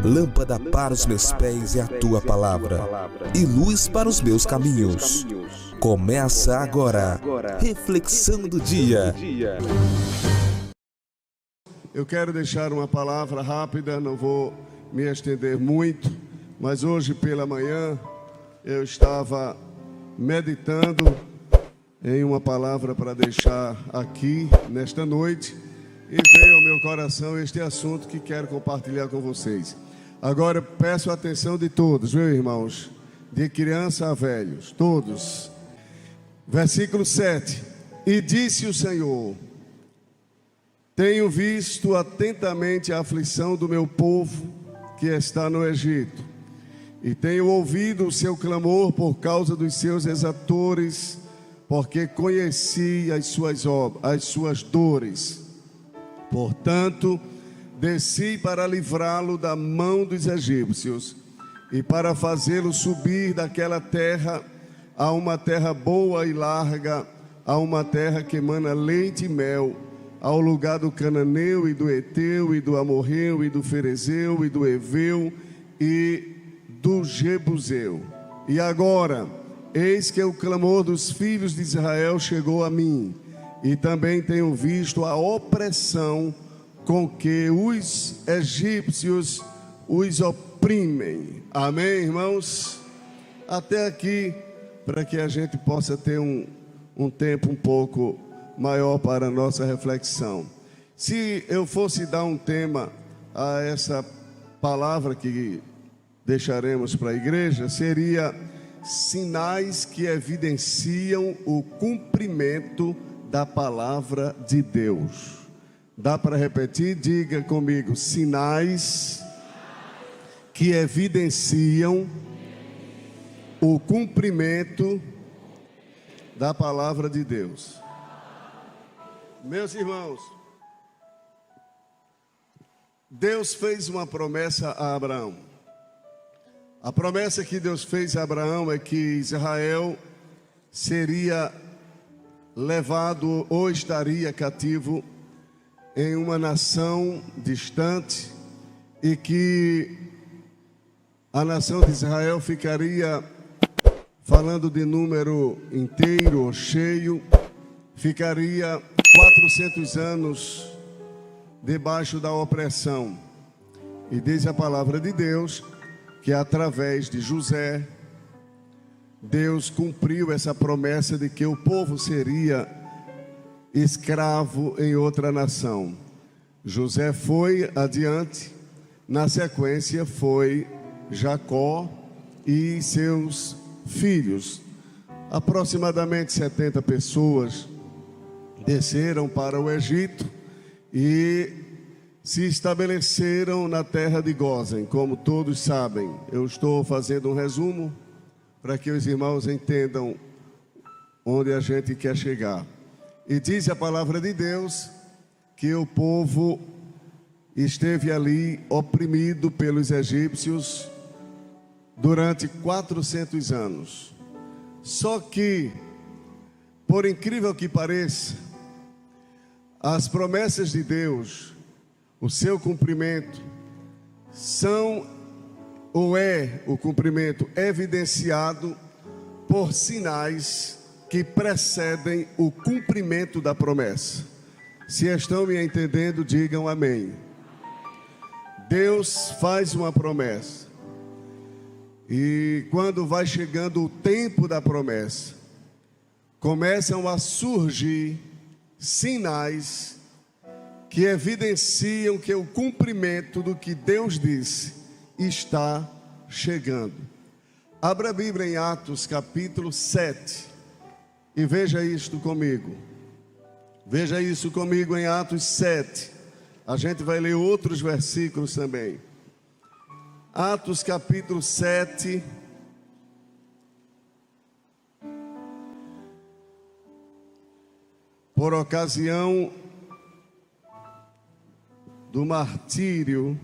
lâmpada para os meus pés é a tua palavra, e luz para os meus caminhos. Começa agora, reflexão do dia. Eu quero deixar uma palavra rápida, não vou me estender muito, mas hoje pela manhã eu estava meditando em uma palavra para deixar aqui nesta noite e veio ao meu coração este assunto que quero compartilhar com vocês. Agora peço a atenção de todos, meus irmãos, de criança a velhos, todos. Versículo 7: E disse o Senhor: Tenho visto atentamente a aflição do meu povo que está no Egito, e tenho ouvido o seu clamor por causa dos seus exatores, porque conheci as suas dores. Portanto, desci para livrá-lo da mão dos egípcios e para fazê-lo subir daquela terra a uma terra boa e larga, a uma terra que emana leite e mel, ao lugar do cananeu e do eteu e do amorreu e do ferezeu e do eveu e do jebuseu. E agora, eis que o clamor dos filhos de Israel chegou a mim, e também tenho visto a opressão com que os egípcios os oprimem. Amém, irmãos? Até aqui, para que a gente possa ter um tempo um pouco maior para a nossa reflexão. Se eu fosse dar um tema a essa palavra que deixaremos para a igreja, seria sinais que evidenciam o cumprimento da palavra de Deus. Dá para repetir? Diga comigo: sinais que evidenciam o cumprimento da palavra de Deus. Meus irmãos, Deus fez uma promessa a Abraão. A promessa que Deus fez a Abraão é que Israel seria levado ou estaria cativo em uma nação distante, e que a nação de Israel ficaria, falando de número inteiro ou cheio, ficaria 400 anos debaixo da opressão. E diz a palavra de Deus que através de José, Deus cumpriu essa promessa de que o povo seria escravo em outra nação. José foi adiante, na sequência foi Jacó e seus filhos. Aproximadamente 70 pessoas desceram para o Egito e se estabeleceram na terra de Gósen, como todos sabem. Eu estou fazendo um resumo para que os irmãos entendam onde a gente quer chegar. E diz a palavra de Deus que o povo esteve ali oprimido pelos egípcios durante 400 anos. Só que, por incrível que pareça, as promessas de Deus, o seu cumprimento, o cumprimento evidenciado por sinais que precedem o cumprimento da promessa. Se estão me entendendo, digam amém. Deus faz uma promessa, e quando vai chegando o tempo da promessa, começam a surgir sinais que evidenciam que o cumprimento do que Deus disse está chegando. Abra a Bíblia em Atos capítulo 7 e veja isto comigo. Veja isso comigo em Atos 7. A gente vai ler outros versículos também. Atos capítulo 7. Por ocasião do martírio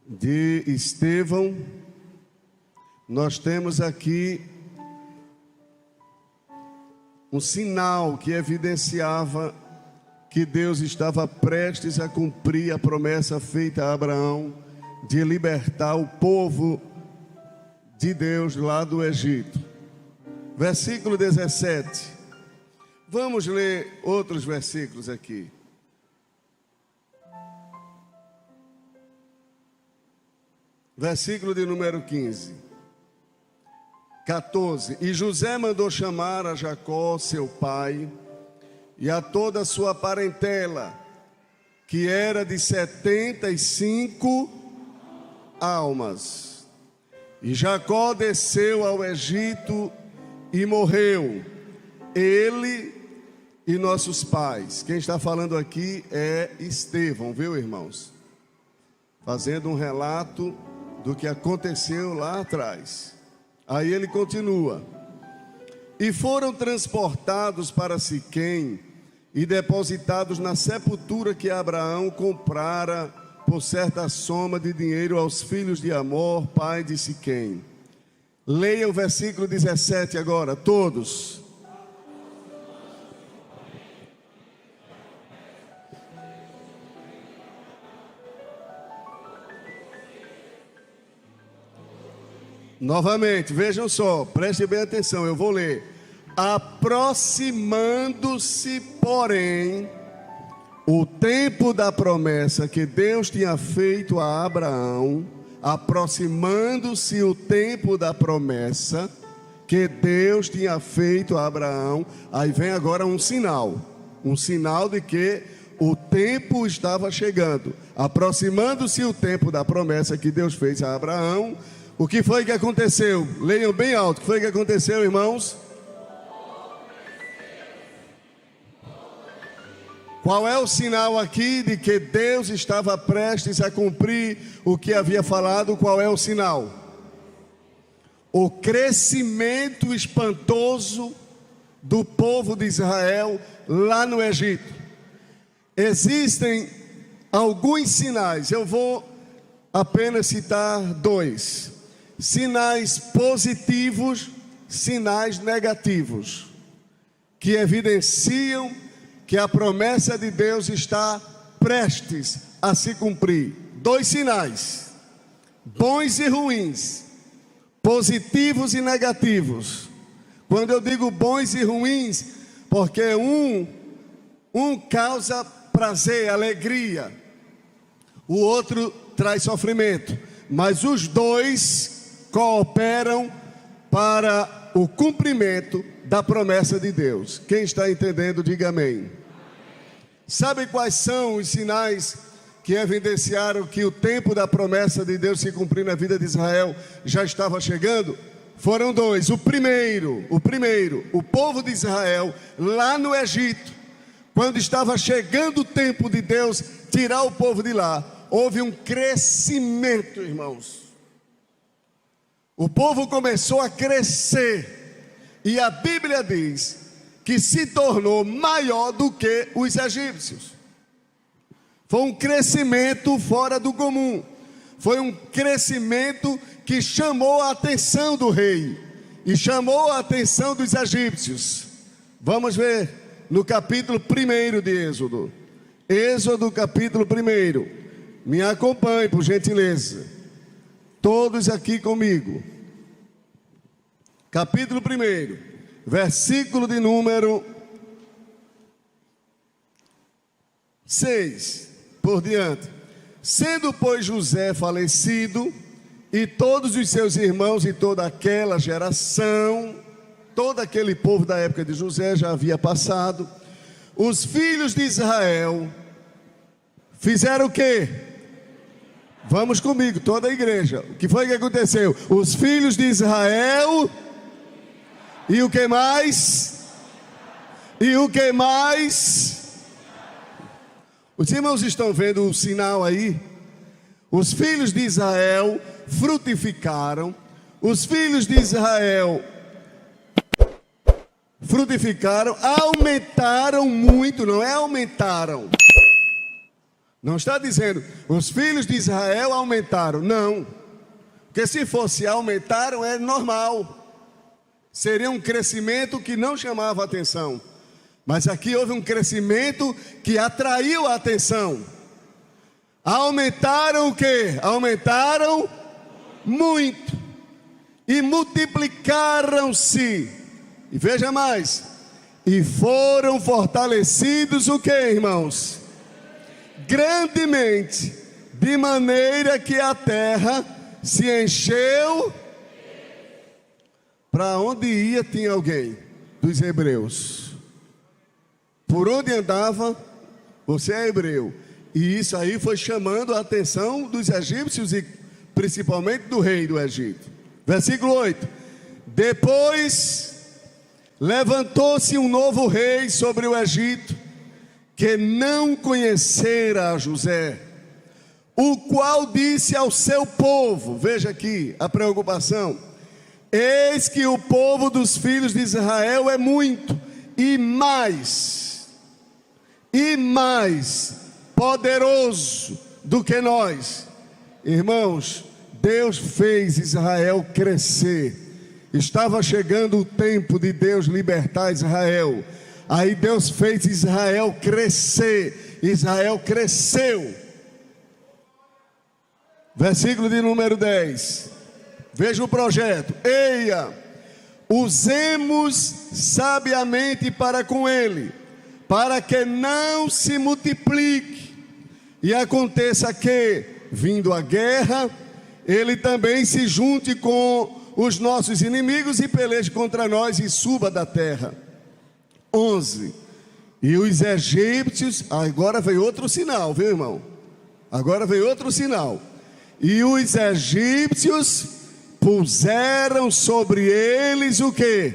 de Estevão, nós temos aqui um sinal que evidenciava que Deus estava prestes a cumprir a promessa feita a Abraão de libertar o povo de Deus lá do Egito. Versículo 17. Vamos ler outros versículos aqui. Versículo de número 14. E José mandou chamar a Jacó, seu pai, e a toda a sua parentela, que era de 75 almas. E Jacó desceu ao Egito e morreu, ele e nossos pais. Quem está falando aqui é Estevão, viu, irmãos? Fazendo um relato do que aconteceu lá atrás. Aí ele continua: e foram transportados para Siquém e depositados na sepultura que Abraão comprara por certa soma de dinheiro aos filhos de Amor, pai de Siquém. Leia o versículo 17 agora, todos. Novamente, vejam só, prestem bem atenção, eu vou ler. Aproximando-se, porém, o tempo da promessa que Deus tinha feito a Abraão, aproximando-se o tempo da promessa que Deus tinha feito a Abraão, aí vem agora um sinal de que o tempo estava chegando, aproximando-se o tempo da promessa que Deus fez a Abraão. O que foi que aconteceu? Leiam bem alto, o que foi que aconteceu, irmãos? Qual é o sinal aqui de que Deus estava prestes a cumprir o que havia falado? Qual é o sinal? O crescimento espantoso do povo de Israel lá no Egito. Existem alguns sinais, eu vou apenas citar 2. Sinais positivos, sinais negativos, que evidenciam que a promessa de Deus está prestes a se cumprir. 2 sinais, bons e ruins, positivos e negativos. Quando eu digo bons e ruins, porque um causa prazer, alegria, o outro traz sofrimento, mas os dois cooperam para o cumprimento da promessa de Deus. Quem está entendendo, diga amém. Sabe quais são os sinais que evidenciaram que o tempo da promessa de Deus se cumprir na vida de Israel já estava chegando? Foram 2. O primeiro, o povo de Israel lá no Egito, quando estava chegando o tempo de Deus tirar o povo de lá, houve um crescimento, irmãos. O povo começou a crescer, e a Bíblia diz que se tornou maior do que os egípcios. Foi um crescimento fora do comum, foi um crescimento que chamou a atenção do rei, e chamou a atenção dos egípcios. Vamos ver no capítulo 1 de Êxodo. Êxodo capítulo 1, me acompanhe por gentileza. Todos aqui comigo. Capítulo 1, versículo de número 6, por diante. Sendo, pois, José falecido, e todos os seus irmãos e toda aquela geração, todo aquele povo da época de José já havia passado, os filhos de Israel fizeram o quê? Vamos comigo, toda a igreja. O que foi que aconteceu? Os filhos de Israel. E o que mais? E o que mais? Os irmãos estão vendo o sinal aí? Os filhos de Israel frutificaram. Os filhos de Israel frutificaram, aumentaram muito, não é aumentaram. Não está dizendo, os filhos de Israel aumentaram, não. Porque se fosse aumentaram, é normal. Seria um crescimento que não chamava atenção. Mas aqui houve um crescimento que atraiu a atenção. Aumentaram o quê? Aumentaram muito. E multiplicaram-se. E veja mais. E foram fortalecidos o quê, irmãos? Grandemente. De maneira que a terra se encheu. Para onde ia tinha alguém dos hebreus. Por onde andava, você é hebreu. E isso aí foi chamando a atenção dos egípcios e principalmente do rei do Egito. Versículo 8. Depois levantou-se um novo rei sobre o Egito, que não conhecera a José, o qual disse ao seu povo, veja aqui a preocupação: eis que o povo dos filhos de Israel é muito, e mais poderoso do que nós. Irmãos, Deus fez Israel crescer. Estava chegando o tempo de Deus libertar Israel. Aí Deus fez Israel crescer. Israel cresceu. Versículo de número 10. Veja o projeto. Eia, usemos sabiamente para com ele, para que não se multiplique, e aconteça que, vindo a guerra, ele também se junte com os nossos inimigos e peleje contra nós e suba da terra. 11. E os egípcios, agora veio outro sinal, viu, irmão? Agora veio outro sinal. E os egípcios puseram sobre eles o quê?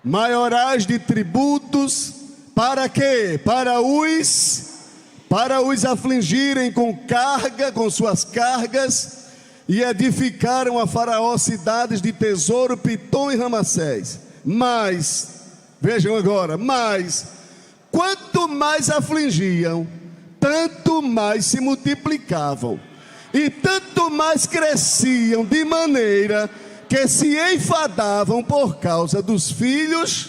Maiorais de tributos. Para quê? Para os afligirem com carga, com suas cargas, e edificaram a Faraó cidades de tesouro, Pitom e Ramassés. Mas, vejam agora, mas, quanto mais afligiam, tanto mais se multiplicavam, e tanto mais cresciam, de maneira que se enfadavam por causa dos filhos.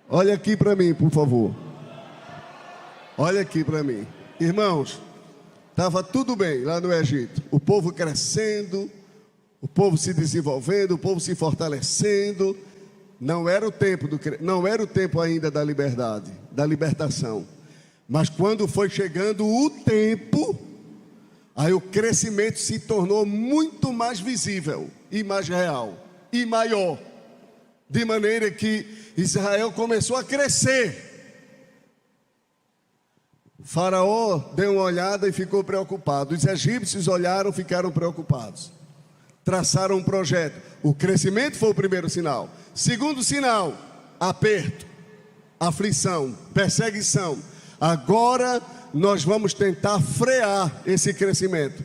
Olha aqui para mim, por favor. Olha aqui para mim. Irmãos, estava tudo bem lá no Egito. O povo crescendo, o povo se desenvolvendo, o povo se fortalecendo. Não era o tempo ainda da liberdade, da libertação. Mas quando foi chegando o tempo, aí o crescimento se tornou muito mais visível e mais real e maior. De maneira que Israel começou a crescer. Faraó deu uma olhada e ficou preocupado. Os egípcios olharam, ficaram preocupados. Traçaram um projeto. O crescimento foi o primeiro sinal. Segundo sinal, aperto, aflição, perseguição. Agora nós vamos tentar frear esse crescimento.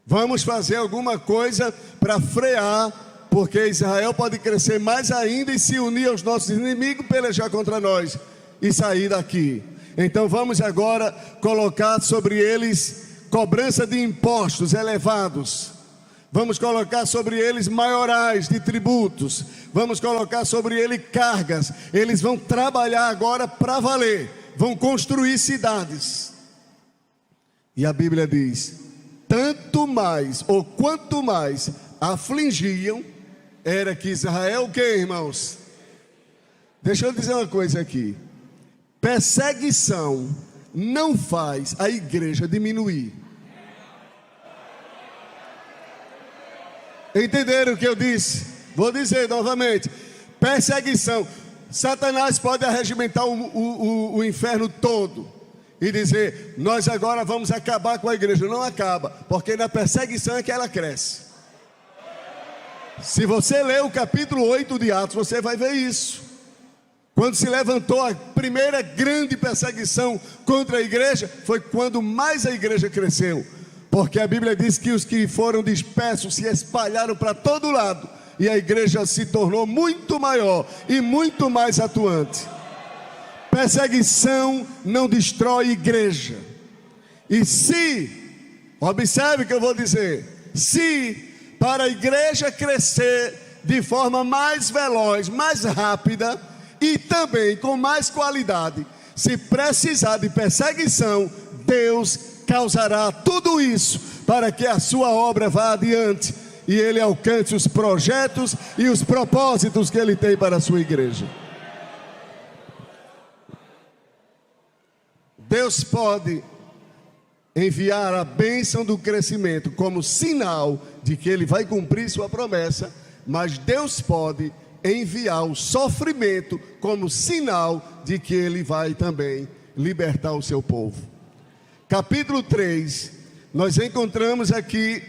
Vamos fazer alguma coisa para frear, porque Israel pode crescer mais ainda e se unir aos nossos inimigos, pelejar contra nós e sair daqui. Então vamos agora colocar sobre eles cobrança de impostos elevados. Vamos colocar sobre eles maiorais de tributos. Vamos colocar sobre eles cargas. Eles vão trabalhar agora para valer. Vão construir cidades. E a Bíblia diz: tanto mais, ou quanto mais afligiam, era que Israel, o que, irmãos? Deixa eu dizer uma coisa aqui. Perseguição não faz a igreja diminuir. Entenderam o que eu disse? Vou dizer novamente. Perseguição. Satanás pode arregimentar o inferno todo e dizer: nós agora vamos acabar com a igreja. Não acaba, porque na perseguição é que ela cresce. Se você ler o capítulo 8 de Atos, você vai ver isso. Quando se levantou a primeira grande perseguição contra a igreja, foi quando mais a igreja cresceu. Porque a Bíblia diz que os que foram dispersos se espalharam para todo lado, e a igreja se tornou muito maior e muito mais atuante. Perseguição não destrói igreja. E se, observe o que eu vou dizer, se para a igreja crescer de forma mais veloz, mais rápida e também com mais qualidade, se precisar de perseguição, Deus causará tudo isso para que a sua obra vá adiante e ele alcance os projetos e os propósitos que ele tem para a sua igreja. Deus pode enviar a bênção do crescimento como sinal de que ele vai cumprir sua promessa, mas Deus pode enviar o sofrimento como sinal de que ele vai também libertar o seu povo. Capítulo 3, nós encontramos aqui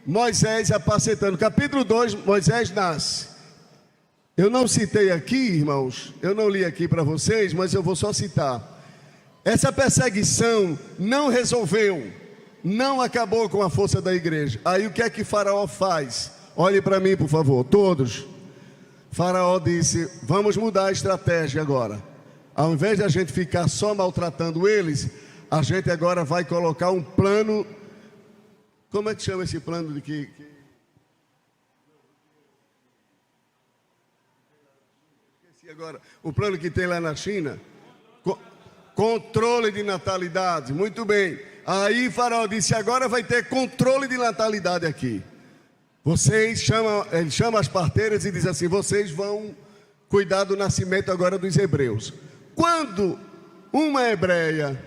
Moisés apacentando. Capítulo 2, Moisés nasce. Eu não citei aqui, irmãos, eu não li aqui para vocês, mas eu vou só citar. Essa perseguição não resolveu, não acabou com a força da igreja. Aí o que é que Faraó faz? Olhe para mim, por favor, todos. Faraó disse: vamos mudar a estratégia agora. Ao invés de a gente ficar só maltratando eles, a gente agora vai colocar um plano. Como é que chama esse plano de que... Esqueci agora. O plano que tem lá na China. Controle de natalidade, muito bem. Aí Faraó disse: agora vai ter controle de natalidade aqui. Ele chama as parteiras e diz assim: vocês vão cuidar do nascimento agora dos hebreus. Quando uma hebreia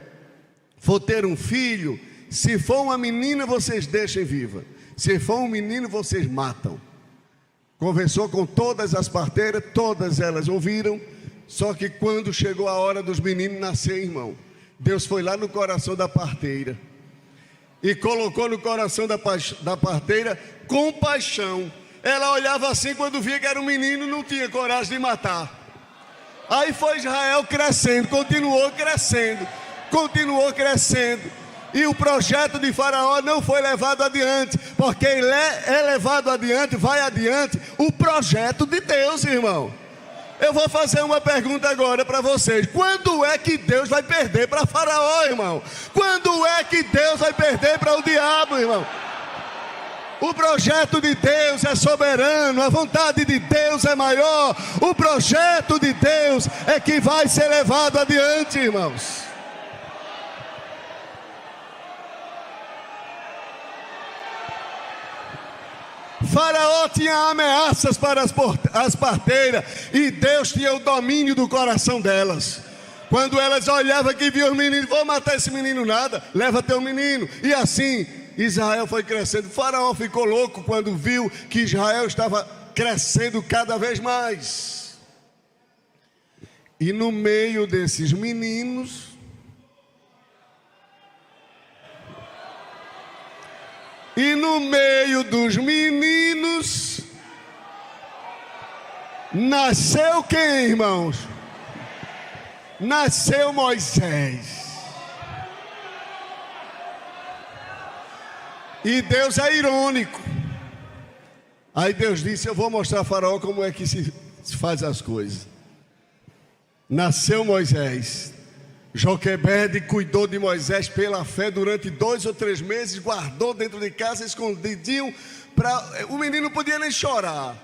for ter um filho, se for uma menina, vocês deixem viva. Se for um menino, vocês matam. Conversou com todas as parteiras, todas elas ouviram. Só que quando chegou a hora dos meninos nascer, irmão, Deus foi lá no coração da parteira e colocou no coração da parteira compaixão. Ela olhava assim, quando via que era um menino, não tinha coragem de matar. Aí foi Israel crescendo, continuou crescendo. E o projeto de Faraó não foi levado adiante, porque ele é levado adiante, vai adiante o projeto de Deus, irmão. Eu vou fazer uma pergunta agora para vocês: quando é que Deus vai perder para Faraó, irmão? Quando é que Deus vai perder para o diabo, irmão? O projeto de Deus é soberano, a vontade de Deus é maior. O projeto de Deus é que vai ser levado adiante, irmãos. Faraó tinha ameaças para as parteiras e Deus tinha o domínio do coração delas. Quando elas olhavam que viam os meninos: vou matar esse menino nada, leva teu menino. E assim Israel foi crescendo. Faraó ficou louco quando viu que Israel estava crescendo cada vez mais. E no meio desses meninos, dos meninos, nasceu quem, irmãos? Nasceu Moisés. E Deus é irônico. Aí Deus disse: eu vou mostrar a Faraó como é que se faz as coisas. Nasceu Moisés. Joquebede cuidou de Moisés pela fé durante 2 ou 3 meses, guardou dentro de casa, escondidinho, o menino não podia nem chorar,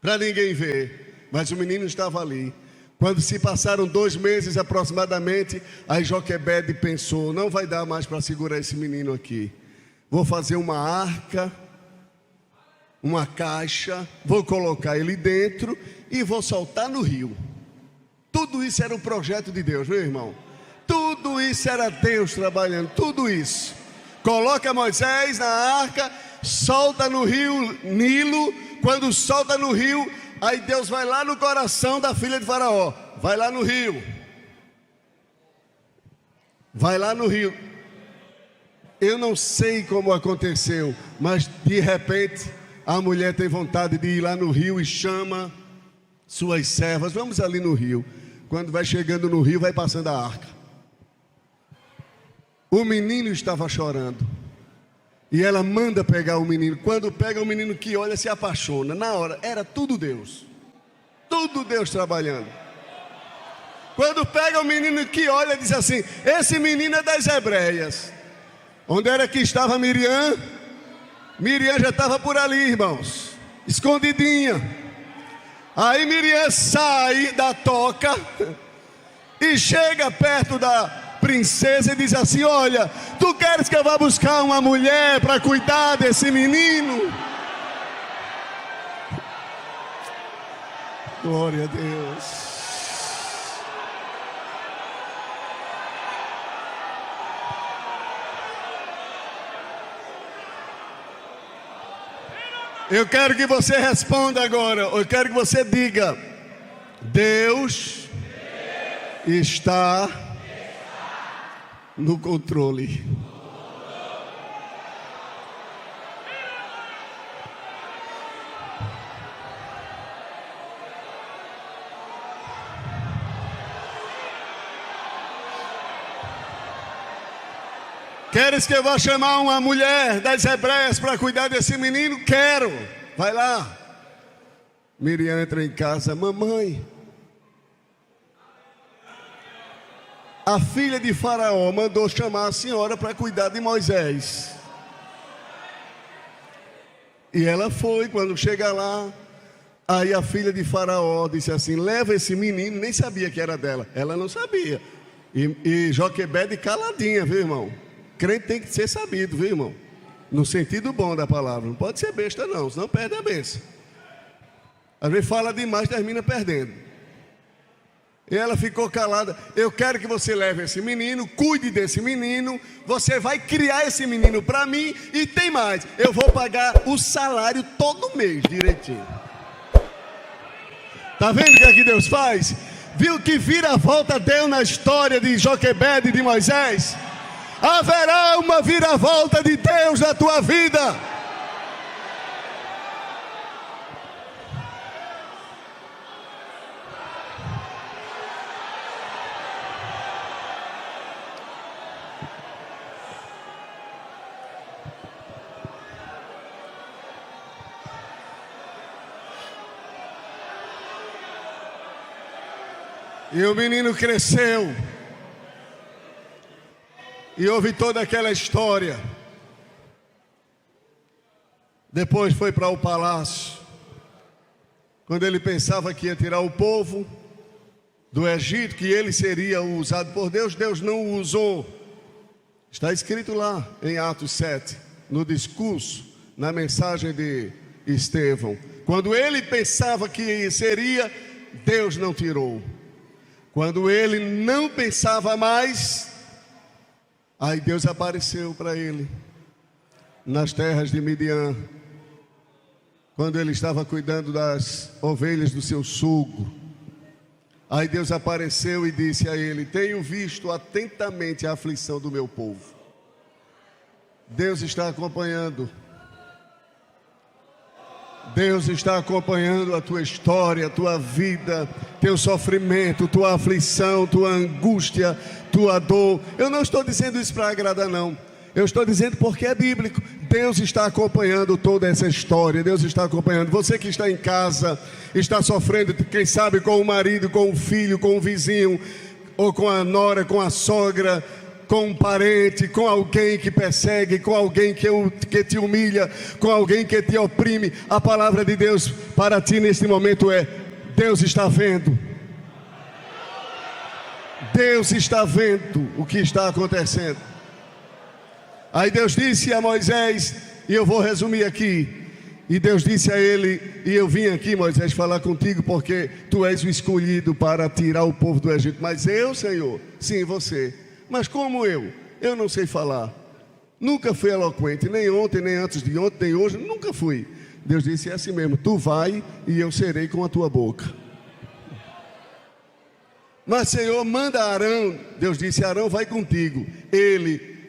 para ninguém ver, mas o menino estava ali. Quando se passaram 2 meses aproximadamente, aí Joquebede pensou: não vai dar mais para segurar esse menino aqui, vou fazer uma arca, uma caixa, vou colocar ele dentro e vou soltar no rio. Tudo isso era um projeto de Deus, meu irmão. Tudo isso era Deus trabalhando, tudo isso. Coloca Moisés na arca, solta no rio Nilo. Quando solta no rio, aí Deus vai lá no coração da filha de Faraó. Vai lá no rio. Vai lá no rio. Eu não sei como aconteceu, mas de repente a mulher tem vontade de ir lá no rio e chama suas servas: vamos ali no rio. Quando vai chegando no rio, vai passando a arca. O menino estava chorando. E ela manda pegar o menino. Quando pega o menino, que olha, se apaixona. Na hora, era tudo Deus. Tudo Deus trabalhando. Quando pega o menino, que olha, diz assim: esse menino é das hebreias. Onde era que estava Miriam? Miriam já estava por ali, irmãos, escondidinha. Aí Miriam sai da toca e chega perto princesa e diz assim: olha, tu queres que eu vá buscar uma mulher para cuidar desse menino? Glória a Deus. Eu quero que você responda agora. Eu quero que você diga: Deus está no controle. Queres que eu vá chamar uma mulher das hebreias para cuidar desse menino? Quero. Vai lá. Miriam entra em casa: mamãe, a filha de Faraó mandou chamar a senhora para cuidar de Moisés. E ela foi. Quando chega lá, aí a filha de Faraó disse assim: leva esse menino. Nem sabia que era dela. Ela não sabia. E Joquebede caladinha, viu, irmão? Crente tem que ser sabido, viu, irmão? No sentido bom da palavra. Não pode ser besta não, senão perde a bênção. Às vezes fala demais, termina perdendo. E ela ficou calada. Eu quero que você leve esse menino, cuide desse menino. Você vai criar esse menino para mim. E tem mais, eu vou pagar o salário todo mês direitinho. Tá vendo o que é que Deus faz? Viu que vira-volta deu na história de Joquebede e de Moisés? Haverá uma viravolta de Deus na tua vida. E o menino cresceu. E houve toda aquela história. Depois foi para o palácio. Quando ele pensava que ia tirar o povo do Egito, que ele seria usado por Deus, Deus não o usou. Está escrito lá em Atos 7, no discurso, na mensagem de Estevão. Quando ele pensava que seria, Deus não tirou. Quando ele não pensava mais, aí Deus apareceu para ele nas terras de Midian, quando ele estava cuidando das ovelhas do seu sogro. Aí Deus apareceu e disse a ele: tenho visto atentamente a aflição do meu povo. Deus está acompanhando. Deus está acompanhando a tua história, a tua vida, teu sofrimento, tua aflição, tua angústia, tua dor. Eu não estou dizendo isso para agradar, não. Eu estou dizendo porque é bíblico. Deus está acompanhando toda essa história. Deus está acompanhando. Você que está em casa, está sofrendo, quem sabe com o marido, com o filho, com o vizinho, ou com a nora, com a sogra, com um parente, com alguém que persegue, com alguém que te humilha, com alguém que te oprime. A palavra de Deus para ti neste momento é: Deus está vendo. Deus está vendo o que está acontecendo. Aí Deus disse a Moisés, e eu vou resumir aqui. E Deus disse a ele: e eu vim aqui, Moisés, falar contigo porque tu és o escolhido para tirar o povo do Egito. Mas eu, Senhor, sim, você. Mas como eu? Eu não sei falar. Nunca fui eloquente, nem ontem, nem antes de ontem, nem hoje, nunca fui. Deus disse: é assim mesmo, tu vai e eu serei com a tua boca. Mas Senhor, manda Arão. Deus disse: Arão vai contigo.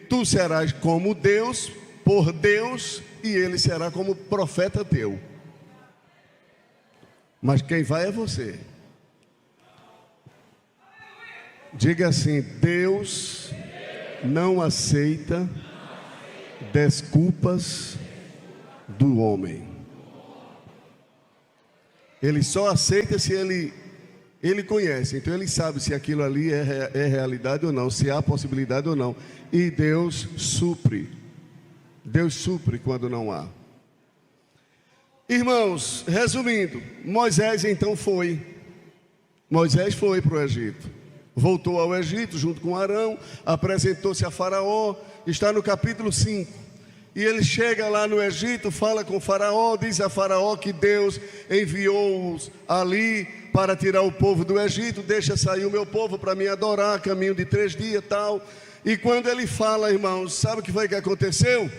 Tu serás como Deus, por Deus, e ele será como profeta teu. Mas quem vai é você. Diga assim: Deus não aceita desculpas do homem. Ele só aceita se ele conhece. Então ele sabe se aquilo ali é realidade ou não, se há possibilidade ou não. E Deus supre. Deus supre quando não há. Irmãos, resumindo, Moisés então foi. Moisés foi para o Egito. voltou ao Egito junto com Arão, apresentou-se a Faraó, está no capítulo 5. E ele chega lá no Egito, fala com Faraó, diz a Faraó que Deus enviou-os ali para tirar o povo do Egito, deixa sair o meu povo para me adorar, caminho de 3 dias e tal. E quando ele fala, irmãos, sabe o que foi que aconteceu?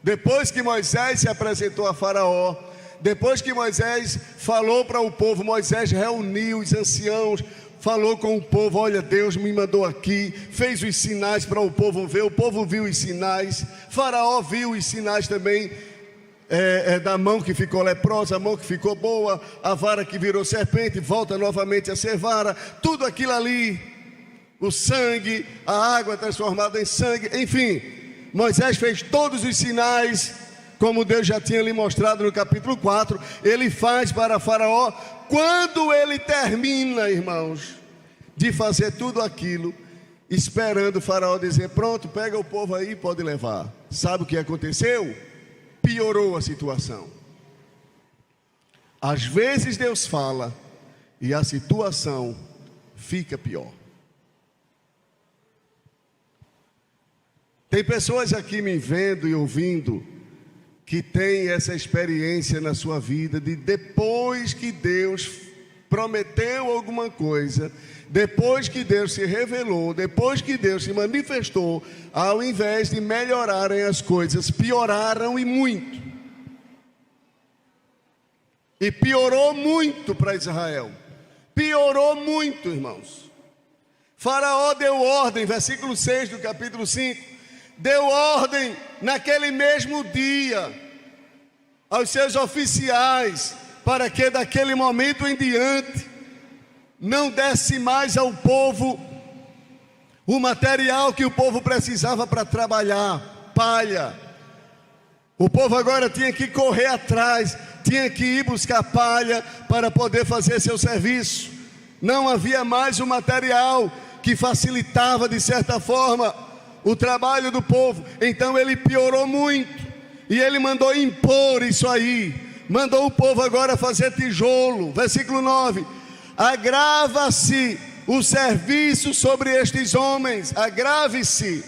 Depois que Moisés se apresentou a Faraó, depois que Moisés falou para o povo, Moisés reuniu os anciãos, falou com o povo, olha, Deus me mandou aqui, fez os sinais para o povo ver, o povo viu os sinais, Faraó viu os sinais também, da mão que ficou leprosa, a mão que ficou boa, a vara que virou serpente, volta novamente a ser vara, tudo aquilo ali, o sangue, a água transformada em sangue, enfim, Moisés fez todos os sinais, como Deus já tinha lhe mostrado no capítulo 4, ele faz para Faraó. Quando ele termina, irmãos, de fazer tudo aquilo, esperando o Faraó dizer, pronto, pega o povo aí, pode levar. Sabe o que aconteceu? Piorou a situação. Às vezes Deus fala e a situação fica pior. Tem pessoas aqui me vendo e ouvindo que tem essa experiência na sua vida de depois que Deus prometeu alguma coisa, depois que Deus se revelou, depois que Deus se manifestou, ao invés de melhorarem as coisas, pioraram e muito. E piorou muito para Israel. Piorou muito, irmãos. Faraó deu ordem, versículo 6 do capítulo 5. Deu ordem naquele mesmo dia aos seus oficiais para que daquele momento em diante não desse mais ao povo o material que o povo precisava para trabalhar, palha. O povo agora tinha que correr atrás, tinha que ir buscar palha para poder fazer seu serviço. Não havia mais o material que facilitava de certa forma o trabalho do povo. Então ele piorou muito, e ele mandou impor isso aí, mandou o povo agora fazer tijolo. Versículo 9, agrava-se o serviço sobre estes homens, agrave-se,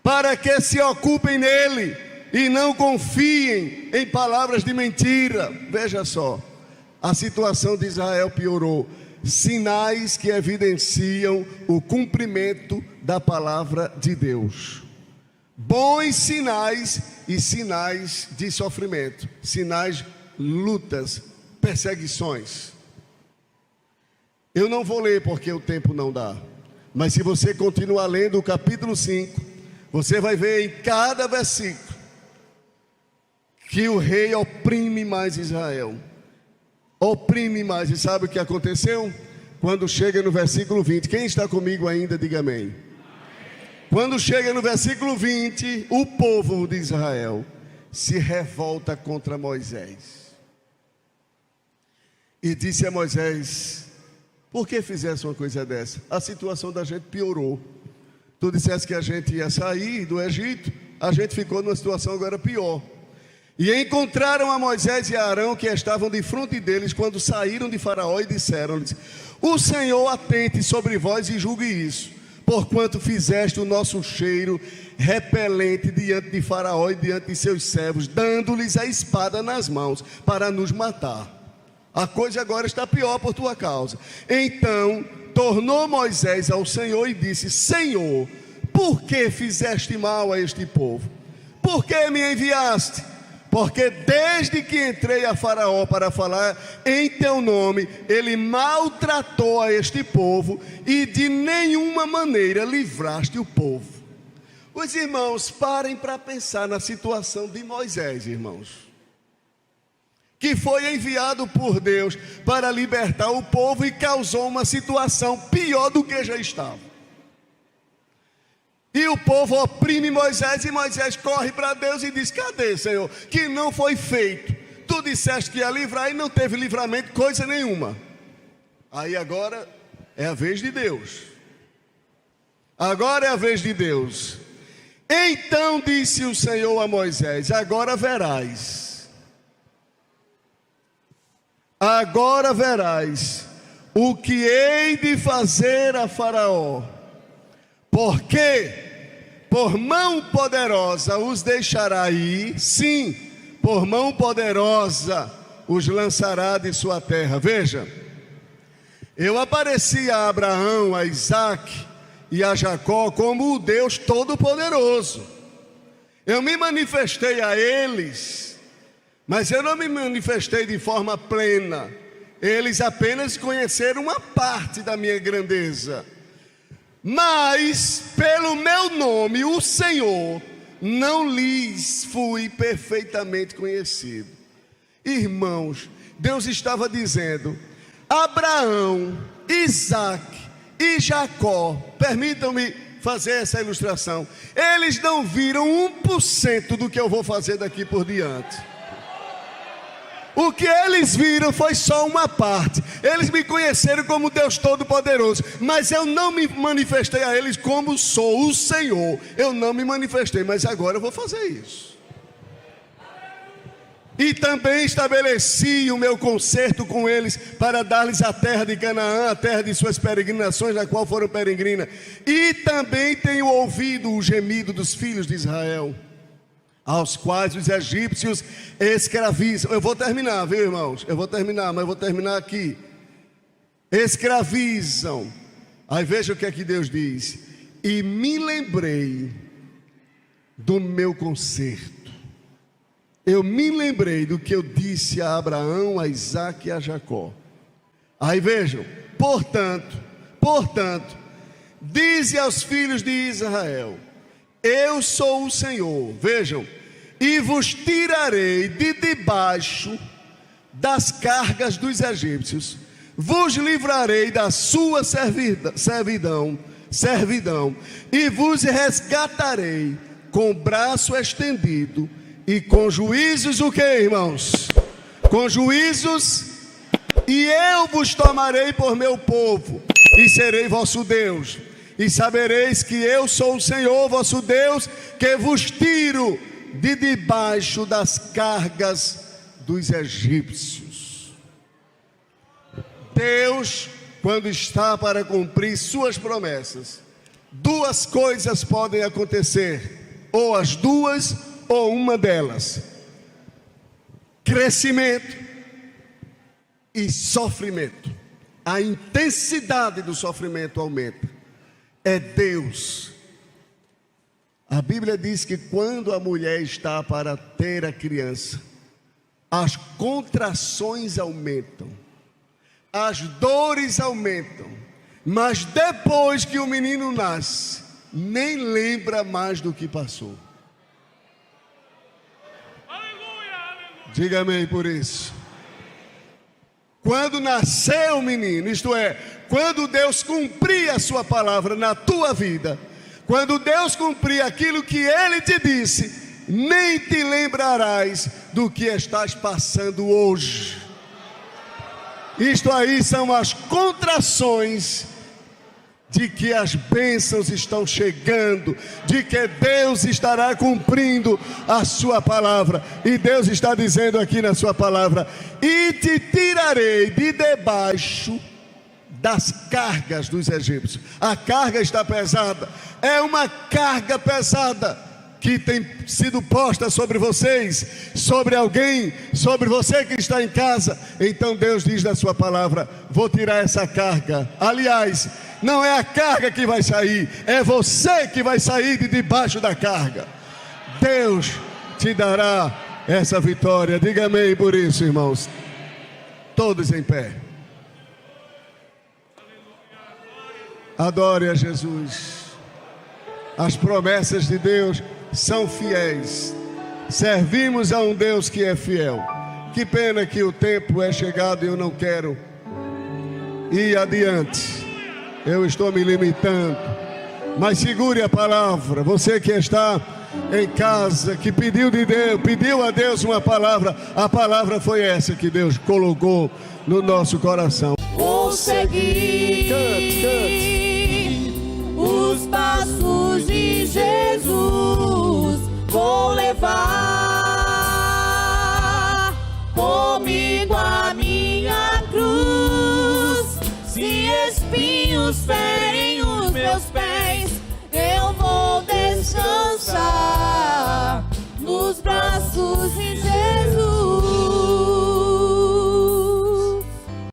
para que se ocupem nele, e não confiem em palavras de mentira. Veja só, a situação de Israel piorou. Sinais que evidenciam o cumprimento da palavra de Deus. Bons sinais e sinais de sofrimento, sinais, lutas, perseguições. Eu não vou ler porque o tempo não dá, mas se você continuar lendo o capítulo 5, você vai ver em cada versículo que o rei oprime mais Israel. Oprime mais. E sabe o que aconteceu? Quando chega no versículo 20, quem está comigo ainda, diga amém. Quando chega no versículo 20, o povo de Israel se revolta contra Moisés e disse a Moisés, por que fizesse uma coisa dessa? A situação da gente piorou. Tu disseste que a gente ia sair do Egito, a gente ficou numa situação agora pior. E encontraram a Moisés e a Arão, que estavam de frente deles quando saíram de Faraó, e disseram-lhes, o Senhor atente sobre vós e julgue isso, porquanto fizeste o nosso cheiro repelente diante de Faraó e diante de seus servos, dando-lhes a espada nas mãos para nos matar. A coisa agora está pior por tua causa. Então tornou Moisés ao Senhor e disse, Senhor, por que fizeste mal a este povo? Por que me enviaste? Porque desde que entrei a Faraó para falar em teu nome, ele maltratou a este povo e de nenhuma maneira livraste o povo. Os irmãos, parem para pensar na situação de Moisés, irmãos, que foi enviado por Deus para libertar o povo e causou uma situação pior do que já estava. E o povo oprime Moisés, e Moisés corre para Deus e diz, cadê, Senhor? Que não foi feito. Tu disseste que ia livrar e não teve livramento, coisa nenhuma. Aí agora é a vez de Deus. Agora é a vez de Deus. Então disse o Senhor a Moisés, agora verás o que hei de fazer a Faraó, porque por mão poderosa os deixará ir, sim, por mão poderosa os lançará de sua terra. Veja, eu apareci a Abraão, a Isaque e a Jacó como o Deus Todo-Poderoso. Eu me manifestei a eles, mas eu não me manifestei de forma plena. Eles apenas conheceram uma parte da minha grandeza. Mas pelo meu nome, o Senhor, não lhes fui perfeitamente conhecido. Irmãos, Deus estava dizendo: Abraão, Isaque e Jacó, permitam-me fazer essa ilustração, eles não viram 1% do que eu vou fazer daqui por diante. O que eles viram foi só uma parte. Eles me conheceram como Deus Todo-Poderoso, mas eu não me manifestei a eles como sou o Senhor. Eu não me manifestei, mas agora eu vou fazer isso. E também estabeleci o meu concerto com eles para dar-lhes a terra de Canaã, a terra de suas peregrinações, na qual foram peregrinas. E também tenho ouvido o gemido dos filhos de Israel, aos quais os egípcios escravizam. Eu vou terminar, viu, irmãos? Eu vou terminar, mas eu vou terminar aqui. Escravizam. Aí veja o que é que Deus diz: e me lembrei do meu concerto. Eu me lembrei do que eu disse a Abraão, a Isaque e a Jacó. Aí vejam, portanto, dize aos filhos de Israel: eu sou o Senhor. Vejam, e vos tirarei de debaixo das cargas dos egípcios, vos livrarei da sua servidão, e vos resgatarei com braço estendido e com juízos. O que, irmãos? Com juízos. E eu vos tomarei por meu povo e serei vosso Deus, e sabereis que eu sou o Senhor vosso Deus, que vos tiro de debaixo das cargas dos egípcios. Deus, quando está para cumprir suas promessas, duas coisas podem acontecer: ou as duas, ou uma delas: crescimento e sofrimento. A intensidade do sofrimento aumenta. É Deus. A Bíblia diz que quando a mulher está para ter a criança, as contrações aumentam, as dores aumentam, mas depois que o menino nasce, nem lembra mais do que passou. Diga amém por isso. Quando nasceu o menino, isto é, quando Deus cumprir a sua palavra na tua vida, quando Deus cumprir aquilo que Ele te disse, nem te lembrarás do que estás passando hoje. Isto aí são as contrações de que as bênçãos estão chegando, de que Deus estará cumprindo a sua palavra. E Deus está dizendo aqui na sua palavra: e te tirarei de debaixo das cargas dos egípcios. A carga está pesada, é uma carga pesada que tem sido posta sobre vocês, sobre alguém, sobre você que está em casa. Então Deus diz na sua palavra: vou tirar essa carga. Aliás, não é a carga que vai sair, é você que vai sair de debaixo da carga. Deus te dará essa vitória. Diga amém por isso, irmãos. Todos em pé. Adore a Jesus. As promessas de Deus são fiéis. Servimos a um Deus que é fiel. Que pena que o tempo é chegado e eu não quero ir adiante. Eu estou me limitando. Mas segure a palavra. Você que está em casa, que pediu a Deus uma palavra, a palavra foi essa que Deus colocou no nosso coração. Vou seguir os passos de Jesus, vou levar comigo a minha cruz. Jesus ferem os meus pés, eu vou descansar nos braços de